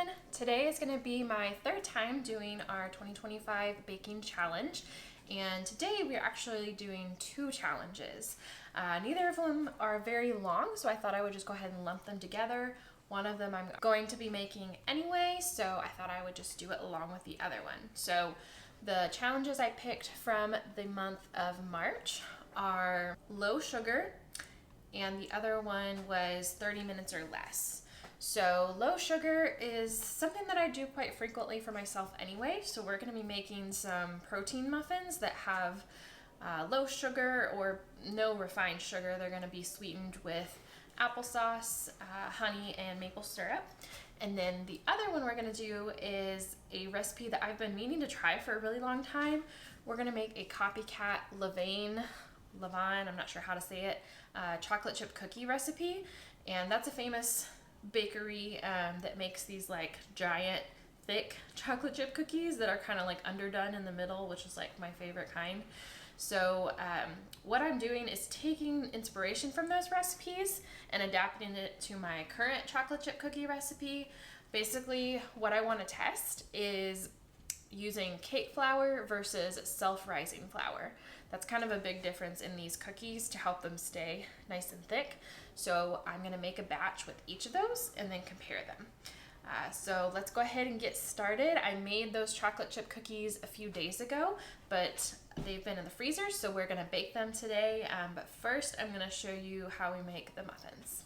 everyone! Today is going to be my third time doing our 2025 baking challenge, and today we're actually doing two challenges. Neither of them are very long, so I thought I would just go ahead and lump them together. One of them I'm going to be making anyway, so I thought I would just do it along with the other one. So the challenges I picked from the month of March are low sugar, and the other one was 30 minutes or less. So low sugar is something that I do quite frequently for myself anyway. So we're going to be making some protein muffins that have low sugar or no refined sugar. They're going to be sweetened with applesauce, honey, and maple syrup. And then the other one we're going to do is a recipe that I've been meaning to try for a really long time. We're going to make a copycat Levain, I'm not sure how to say it, chocolate chip cookie recipe. And that's a famous bakery that makes these like giant thick chocolate chip cookies that are kind of like underdone in the middle, which is like my favorite kind. So what I'm doing is taking inspiration from those recipes and adapting it to my current chocolate chip cookie recipe. Basically, what I want to test is using cake flour versus self-rising flour. That's kind of a big difference in these cookies to help them stay nice and thick. So I'm going to make a batch with each of those and then compare them. So let's go ahead and get started. I made those chocolate chip cookies a few days ago, but they've been in the freezer, so we're going to bake them today. But first, I'm going to show you how we make the muffins.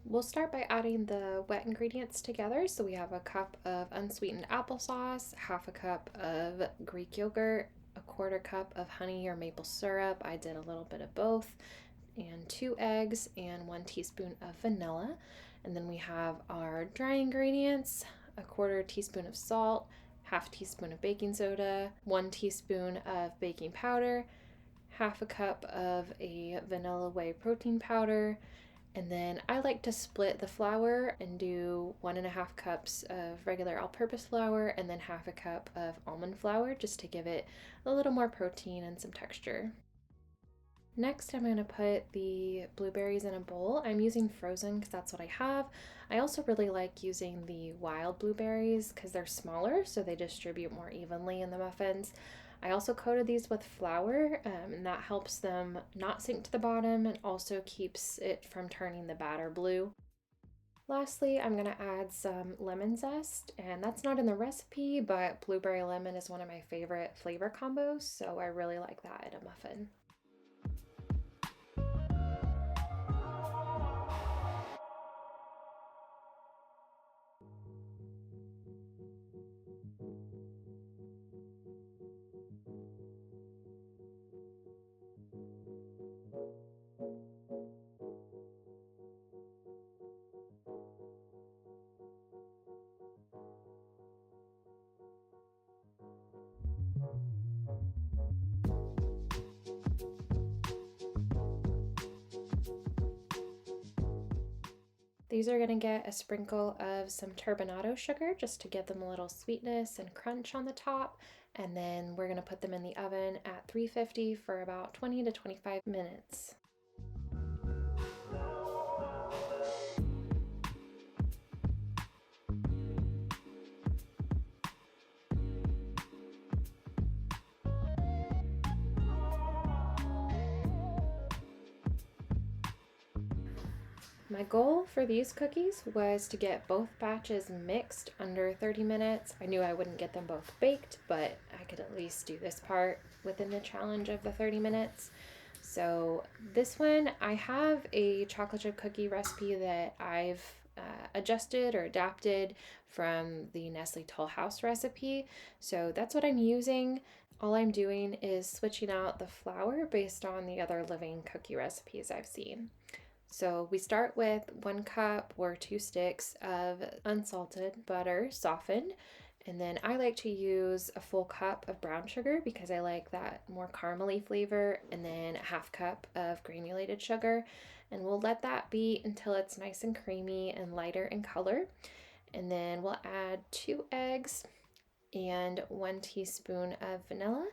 We'll start by adding the wet ingredients together. So we have a cup of unsweetened applesauce, half a cup of Greek yogurt, a quarter cup of honey or maple syrup. I did a little bit of both, and 2 eggs and 1 teaspoon of vanilla. And then we have our dry ingredients, a quarter teaspoon of salt, half teaspoon of baking soda, 1 teaspoon of baking powder, half a cup of a vanilla whey protein powder. And then I like to split the flour and do 1.5 cups of regular all-purpose flour and then half a cup of almond flour just to give it a little more protein and some texture. Next, I'm going to put the blueberries in a bowl. I'm using frozen because that's what I have. I also really like using the wild blueberries because they're smaller, so they distribute more evenly in the muffins. I also coated these with flour, and that helps them not sink to the bottom and also keeps it from turning the batter blue. Lastly, I'm going to add some lemon zest, and that's not in the recipe, but blueberry lemon is one of my favorite flavor combos, so I really like that in a muffin. These are going to get a sprinkle of some turbinado sugar just to give them a little sweetness and crunch on the top. And then we're going to put them in the oven at 350 for about 20 to 25 minutes. My goal for these cookies was to get both batches mixed under 30 minutes. I knew I wouldn't get them both baked, but I could at least do this part within the challenge of the 30 minutes. So this one, I have a chocolate chip cookie recipe that I've adjusted or adapted from the Nestle Toll House recipe. So that's what I'm using. All I'm doing is switching out the flour based on the other living cookie recipes I've seen. So we start with 1 cup or 2 sticks of unsalted butter softened, and then I like to use a full cup of brown sugar because I like that more caramely flavor, and then a half cup of granulated sugar, and we'll let that be until it's nice and creamy and lighter in color. And then we'll add 2 eggs and 1 teaspoon of vanilla,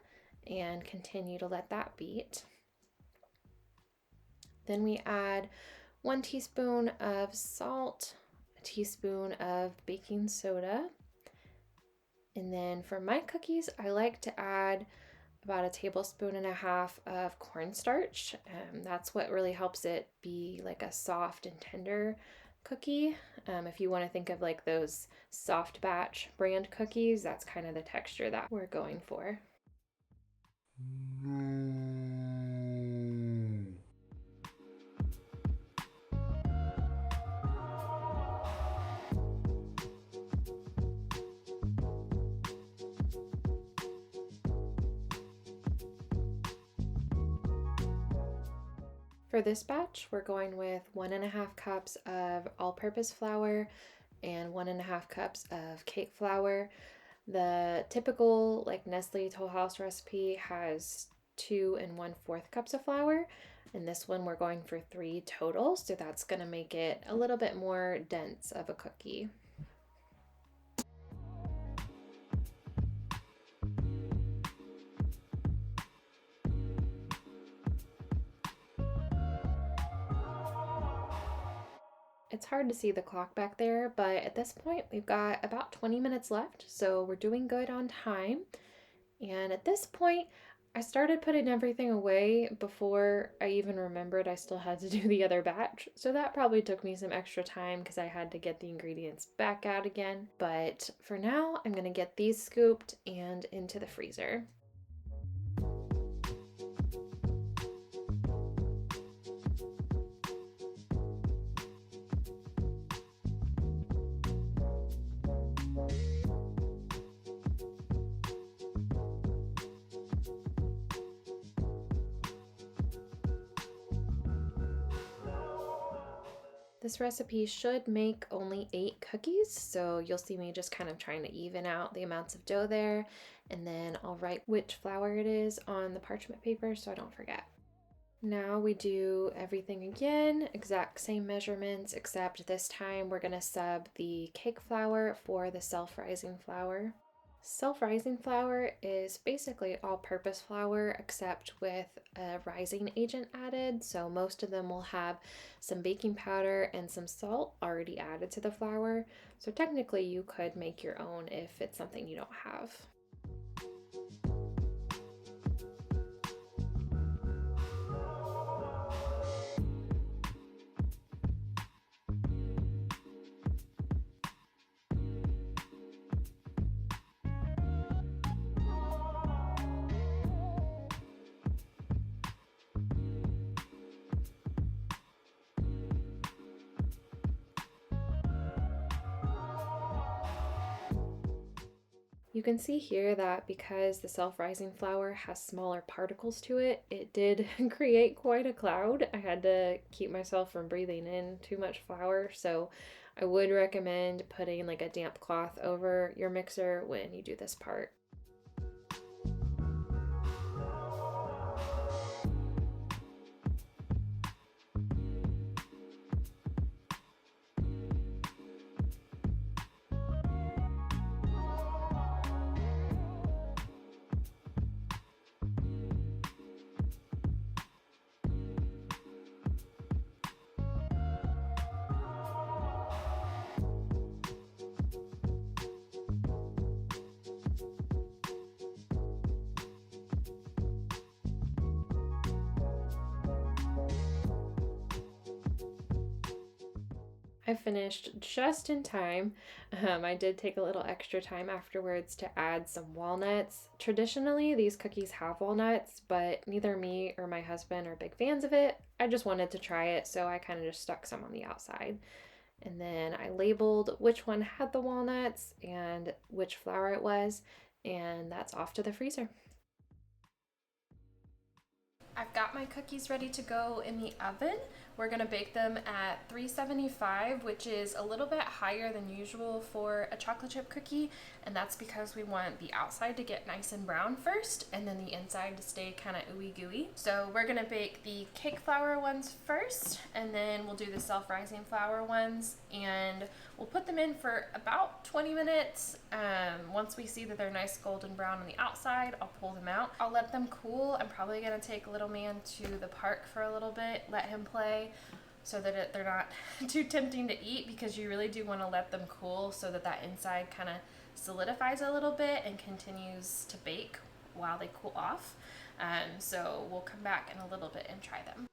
and continue to let that beat. Then we add 1 teaspoon of salt, a teaspoon of baking soda, and then for my cookies, I like to add about a tablespoon and a half of cornstarch. That's what really helps it be like a soft and tender cookie. If you want to think of like those soft batch brand cookies, that's kind of the texture that we're going for. For this batch, we're going with 1.5 cups of all-purpose flour and 1.5 cups of cake flour. The typical like Nestle Toll House recipe has 2 1/4 cups of flour, and this one we're going for 3 total, so that's gonna make it a little bit more dense of a cookie. It's hard to see the clock back there, but at this point we've got about 20 minutes left, so we're doing good on time. And at this point, I started putting everything away before I even remembered I still had to do the other batch. So that probably took me some extra time because I had to get the ingredients back out again. But for now, I'm gonna get these scooped and into the freezer. This recipe should make only 8 cookies, so you'll see me just kind of trying to even out the amounts of dough there, and then I'll write which flour it is on the parchment paper so I don't forget. Now we do everything again, exact same measurements, except this time we're gonna sub the cake flour for the self-rising flour. Self-rising flour is basically all-purpose flour except with a rising agent added. So most of them will have some baking powder and some salt already added to the flour. So technically you could make your own if it's something you don't have. You can see here that because the self-rising flour has smaller particles to it, it did create quite a cloud. I had to keep myself from breathing in too much flour, so I would recommend putting like a damp cloth over your mixer when you do this part. I finished just in time. I did take a little extra time afterwards to add some walnuts. Traditionally, these cookies have walnuts, but neither me or my husband are big fans of it. I just wanted to try it, so I kind of just stuck some on the outside. And then I labeled which one had the walnuts and which flour it was, and that's off to the freezer. I've got my cookies ready to go in the oven. We're going to bake them at 375, which is a little bit higher than usual for a chocolate chip cookie, and that's because we want the outside to get nice and brown first, and then the inside to stay kind of ooey gooey. So we're going to bake the cake flour ones first, and then we'll do the self-rising flour ones, and we'll put them in for about 20 minutes. Once we see that they're nice golden brown on the outside, I'll pull them out. I'll let them cool. I'm probably going to take little man to the park for a little bit, let him play, so that they're not too tempting to eat, because you really do want to let them cool so that that inside kind of solidifies a little bit and continues to bake while they cool off. So we'll come back in a little bit and try them.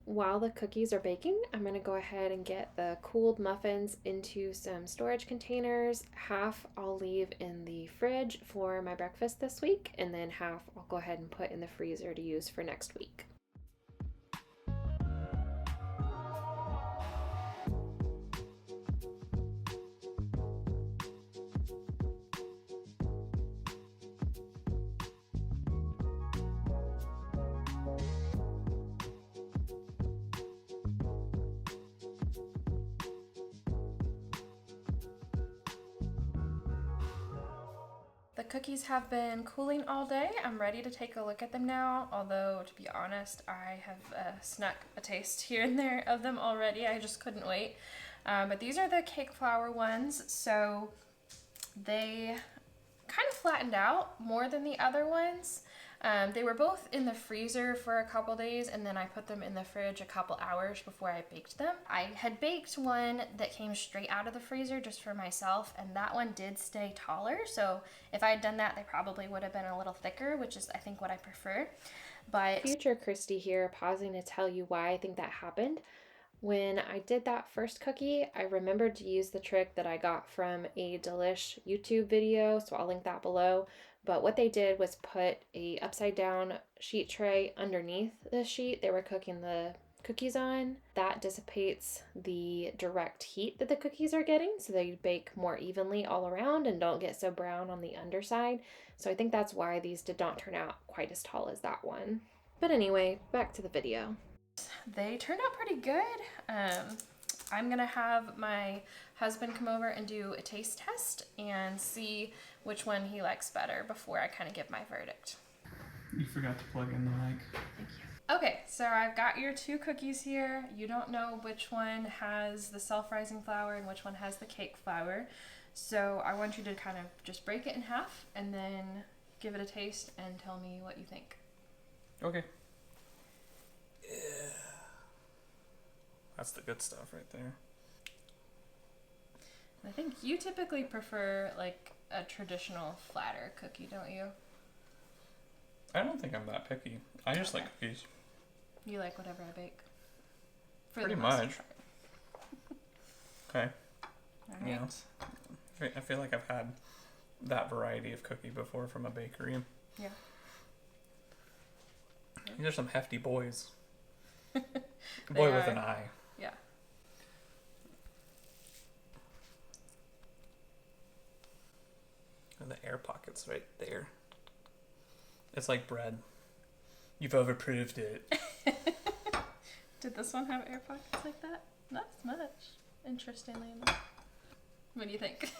While the cookies are baking, I'm going to go ahead and get the cooled muffins into some storage containers. Half I'll leave in the fridge for my breakfast this week, and then half I'll go ahead and put in the freezer to use for next week. The cookies have been cooling all day. I'm ready to take a look at them now, although to be honest, I have snuck a taste here and there of them already. I just couldn't wait. But these are the cake flour ones, so they kind of flattened out more than the other ones. They were both in the freezer for a couple days, and then I put them in the fridge a couple hours before I baked them. I had baked one that came straight out of the freezer just for myself, and that one did stay taller. So if I had done that, they probably would have been a little thicker, which is I think what I prefer. But future Christy here, pausing to tell you why I think that happened. When I did that first cookie, I remembered to use the trick that I got from a Delish YouTube video, so I'll link that below. But what they did was put a upside down sheet tray underneath the sheet they were cooking the cookies on. That dissipates the direct heat that the cookies are getting, so they bake more evenly all around and don't get so brown on the underside. So I think that's why these did not turn out quite as tall as that one. But anyway, back to the video. They turned out pretty good. I'm gonna have my husband come over and do a taste test and see which one he likes better before I kind of give my verdict. You forgot to plug in the mic. Thank you. Okay, so I've got your two cookies here. You don't know which one has the self-rising flour and which one has the cake flour. So I want you to kind of just break it in half and then give it a taste and tell me what you think. Okay. Yeah. That's the good stuff right there. I think you typically prefer like a traditional flatter cookie, don't you? I don't think I'm that picky. I just like cookies. You like whatever I bake? For Pretty the most much. Okay. All right. Yeah. I feel like I've had that variety of cookie before from a bakery. Yeah. These are some hefty boys. Boy with an eye. Yeah. And the air pocket's right there. It's like bread. You've overproved it. Did this one have air pockets like that? Not as much, interestingly enough. What do you think?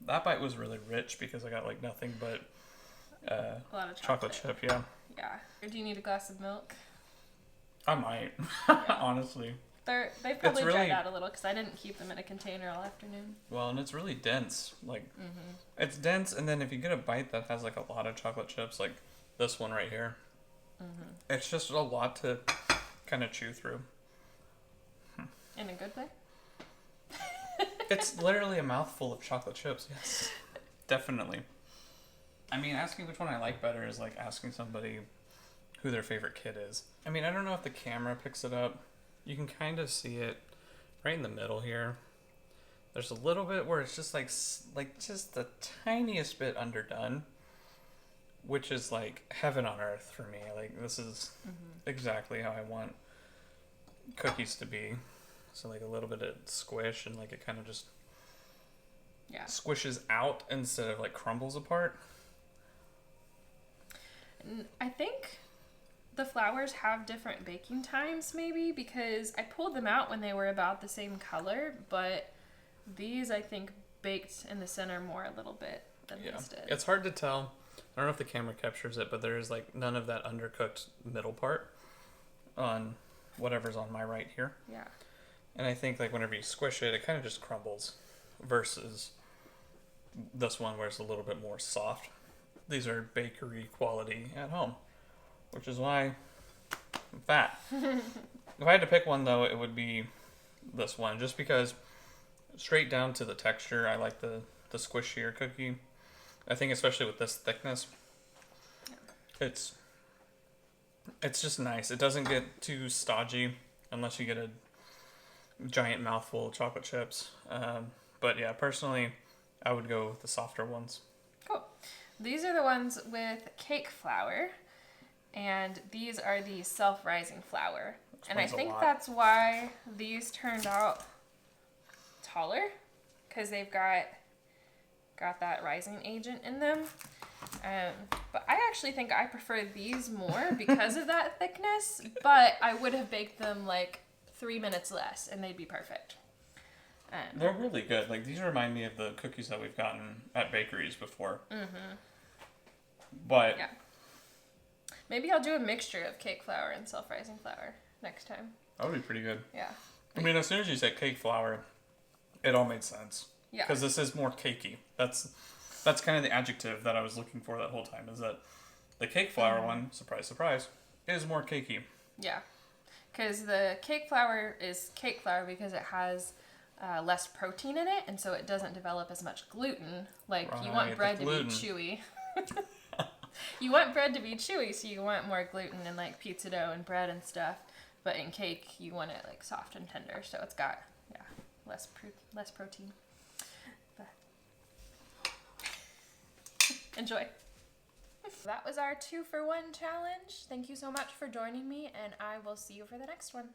That bite was really rich because I got like nothing but a lot of chocolate chip, yeah. Yeah. Or do you need a glass of milk? I might, honestly. They probably dried out a little because I didn't keep them in a container all afternoon. Well, and it's really dense. Like, it's dense, and then if you get a bite that has like a lot of chocolate chips, like this one right here, It's just a lot to kind of chew through. In a good way? It's literally a mouthful of chocolate chips, yes. Definitely. I mean, asking which one I like better is like asking somebody who their favorite kid is. I mean, I don't know if the camera picks it up. You can kind of see it right in the middle here. There's a little bit where it's just like just the tiniest bit underdone, which is like heaven on earth for me. Like, this is exactly how I want cookies to be. So like a little bit of squish, and like it kind of just squishes out instead of like crumbles apart. I think the flours have different baking times, maybe, because I pulled them out when they were about the same color, but these, I think, baked in the center more a little bit than these did. It's hard to tell. I don't know if the camera captures it, but there's like none of that undercooked middle part on whatever's on my right here. Yeah. And I think like whenever you squish it, it kind of just crumbles versus this one where it's a little bit more soft. These are bakery quality at home, which is why I'm fat. If I had to pick one though, it would be this one, just because straight down to the texture, I like the squishier cookie. I think especially with this thickness, it's just nice. It doesn't get too stodgy unless you get a giant mouthful of chocolate chips. But yeah, personally, I would go with the softer ones. Cool. These are the ones with cake flour, and these are the self-rising flour. And I think that's why these turned out taller, because they've got that rising agent in them. But I actually think I prefer these more because of that thickness, but I would have baked them like 3 minutes less and they'd be perfect. They're really good. Like, these remind me of the cookies that we've gotten at bakeries before. But yeah, maybe I'll do a mixture of cake flour and self-rising flour next time. That would be pretty good. Yeah. I mean, as soon as you said cake flour, it all made sense. Yeah. Because this is more cakey. That's kind of the adjective that I was looking for that whole time, is that the cake flour one, surprise, surprise, is more cakey. Yeah. Because the cake flour is cake flour because it has less protein in it, and so it doesn't develop as much gluten. Like, you want bread to be chewy. You want bread to be chewy, so you want more gluten in like pizza dough and bread and stuff. But in cake, you want it like soft and tender, so it's got less protein. But enjoy. That was our 2-for-1 challenge. Thank you so much for joining me, and I will see you for the next one.